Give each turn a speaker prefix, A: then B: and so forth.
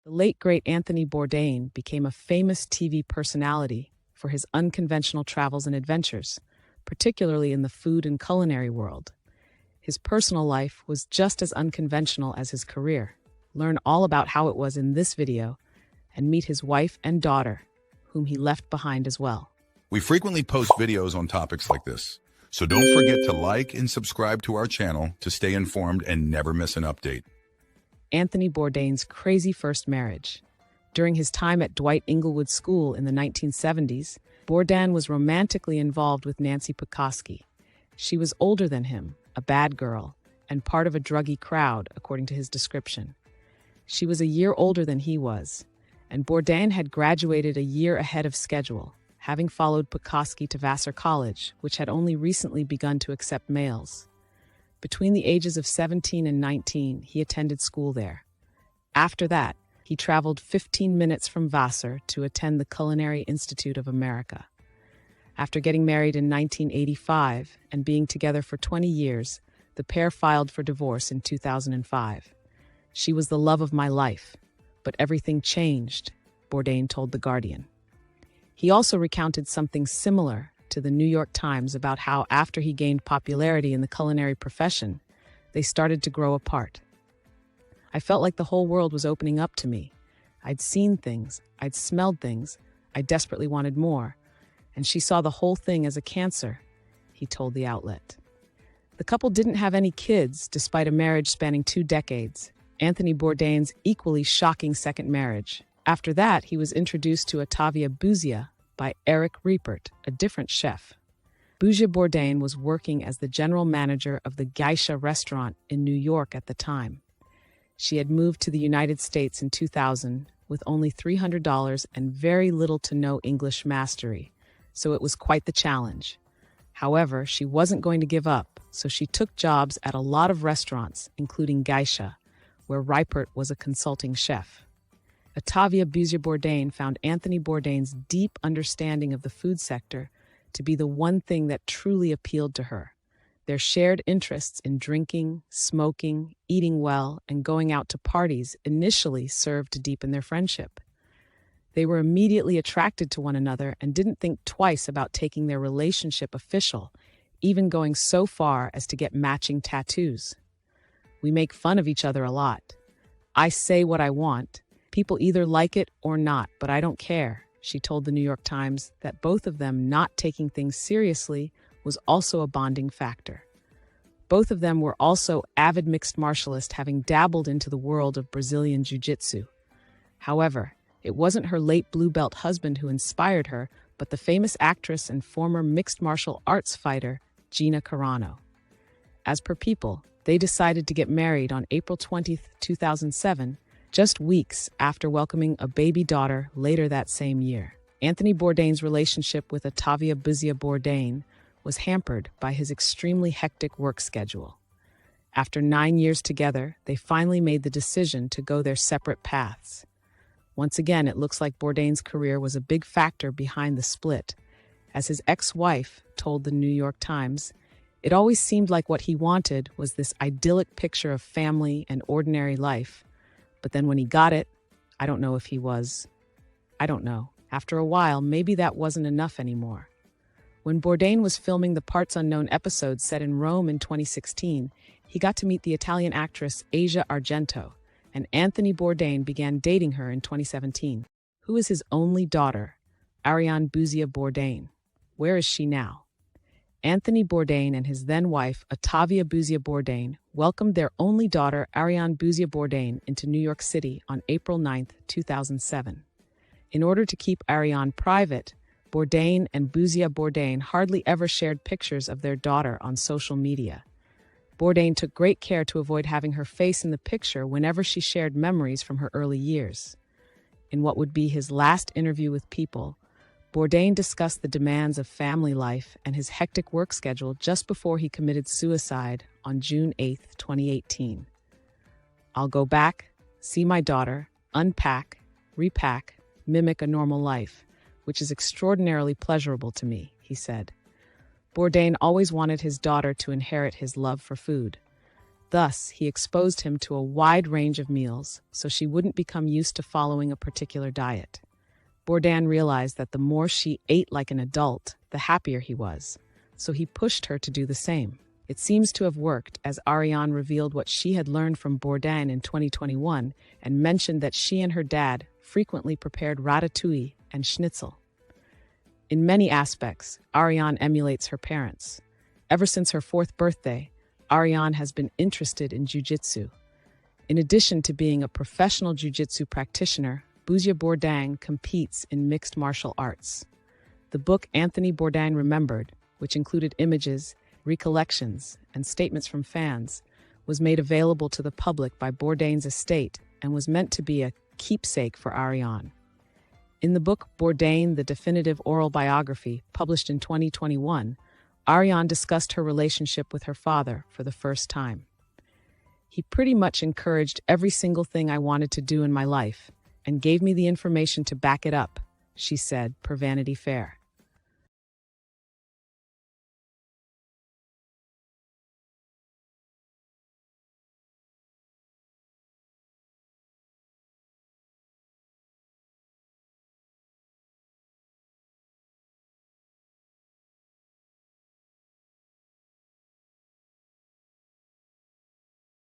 A: The late great Anthony Bourdain became a famous TV personality for his unconventional travels and adventures, particularly in the food and culinary world. His personal life was just as unconventional as his career. Learn all about how it was in this video and meet his wife and daughter, whom he left behind as well.
B: We frequently post videos on topics like this, so don't forget to like and subscribe to our channel to stay informed and never miss an update.
A: Anthony Bourdain's crazy first marriage. During his time at Dwight Englewood School in the 1970s, Bourdain was romantically involved with Nancy Pekoske. She was older than him, a bad girl, and part of a druggy crowd, according to his description. She was a year older than he was, and Bourdain had graduated a year ahead of schedule, having followed Pekoske to Vassar College, which had only recently begun to accept males. Between the ages of 17 and 19, he attended school there. After that, he traveled 15 minutes from Vassar to attend the Culinary Institute of America. After getting married in 1985 and being together for 20 years, the pair filed for divorce in 2005. She was the love of my life, but everything changed, Bourdain told The Guardian. He also recounted something similar to the New York Times about how, after he gained popularity in the culinary profession, they started to grow apart. I felt like the whole world was opening up to me. I'd seen things, I'd smelled things, I desperately wanted more, and she saw the whole thing as a cancer, he told the outlet. The couple didn't have any kids, despite a marriage spanning 2 decades, Anthony Bourdain's equally shocking second marriage. After that, he was introduced to Ottavia Buzia by Eric Riepert, a different chef. Buzia Bourdain was working as the general manager of the Geisha restaurant in New York at the time. She had moved to the United States in 2000 with only $300 and very little to no English mastery, so it was quite the challenge. However, she wasn't going to give up, so she took jobs at a lot of restaurants, including Geisha, where Riepert was a consulting chef. Ottavia Buzia Bourdain found Anthony Bourdain's deep understanding of the food sector to be the one thing that truly appealed to her. Their shared interests in drinking, smoking, eating well, and going out to parties initially served to deepen their friendship. They were immediately attracted to one another and didn't think twice about taking their relationship official, even going so far as to get matching tattoos. We make fun of each other a lot. I say what I want. People either like it or not, but I don't care, she told the New York Times that both of them not taking things seriously was also a bonding factor. Both of them were also avid mixed martialists, having dabbled into the world of Brazilian jiu-jitsu. However, it wasn't her late blue belt husband who inspired her, but the famous actress and former mixed martial arts fighter, Gina Carano. As per People, they decided to get married on April 20, 2007, just weeks after welcoming a baby daughter later that same year. Anthony Bourdain's relationship with Ottavia Buzia Bourdain was hampered by his extremely hectic work schedule. After 9 years together, they finally made the decision to go their separate paths. Once again, it looks like Bourdain's career was a big factor behind the split. As his ex-wife told the New York Times, it always seemed like what he wanted was this idyllic picture of family and ordinary life. But then when he got it, I don't know. After a while, maybe that wasn't enough anymore. When Bourdain was filming the Parts Unknown episode set in Rome in 2016, he got to meet the Italian actress Asia Argento, and Anthony Bourdain began dating her in 2017. Who is his only daughter, Ariane Buzia Bourdain? Where is she now? Anthony Bourdain and his then-wife, Ottavia Buzia Bourdain, welcomed their only daughter, Ariane Buzia Bourdain, into New York City on April 9, 2007. In order to keep Ariane private, Bourdain and Buzia Bourdain hardly ever shared pictures of their daughter on social media. Bourdain took great care to avoid having her face in the picture whenever she shared memories from her early years. In what would be his last interview with People, Bourdain discussed the demands of family life and his hectic work schedule just before he committed suicide on June 8, 2018. I'll go back, see my daughter, unpack, repack, mimic a normal life, which is extraordinarily pleasurable to me, he said. Bourdain always wanted his daughter to inherit his love for food. Thus, he exposed him to a wide range of meals so she wouldn't become used to following a particular diet. Bourdain realized that the more she ate like an adult, the happier he was, so he pushed her to do the same. It seems to have worked, as Ariane revealed what she had learned from Bourdain in 2021 and mentioned that she and her dad frequently prepared ratatouille and schnitzel. In many aspects, Ariane emulates her parents. Ever since her 4th birthday, Ariane has been interested in jiu-jitsu. In addition to being a professional jiu-jitsu practitioner, Bourdain competes in mixed martial arts. The book Anthony Bourdain Remembered, which included images, recollections, and statements from fans, was made available to the public by Bourdain's estate and was meant to be a keepsake for Ariane. In the book Bourdain, the definitive oral biography, published in 2021, Ariane discussed her relationship with her father for the first time. He pretty much encouraged every single thing I wanted to do in my life and gave me the information to back it up, she said, per Vanity Fair.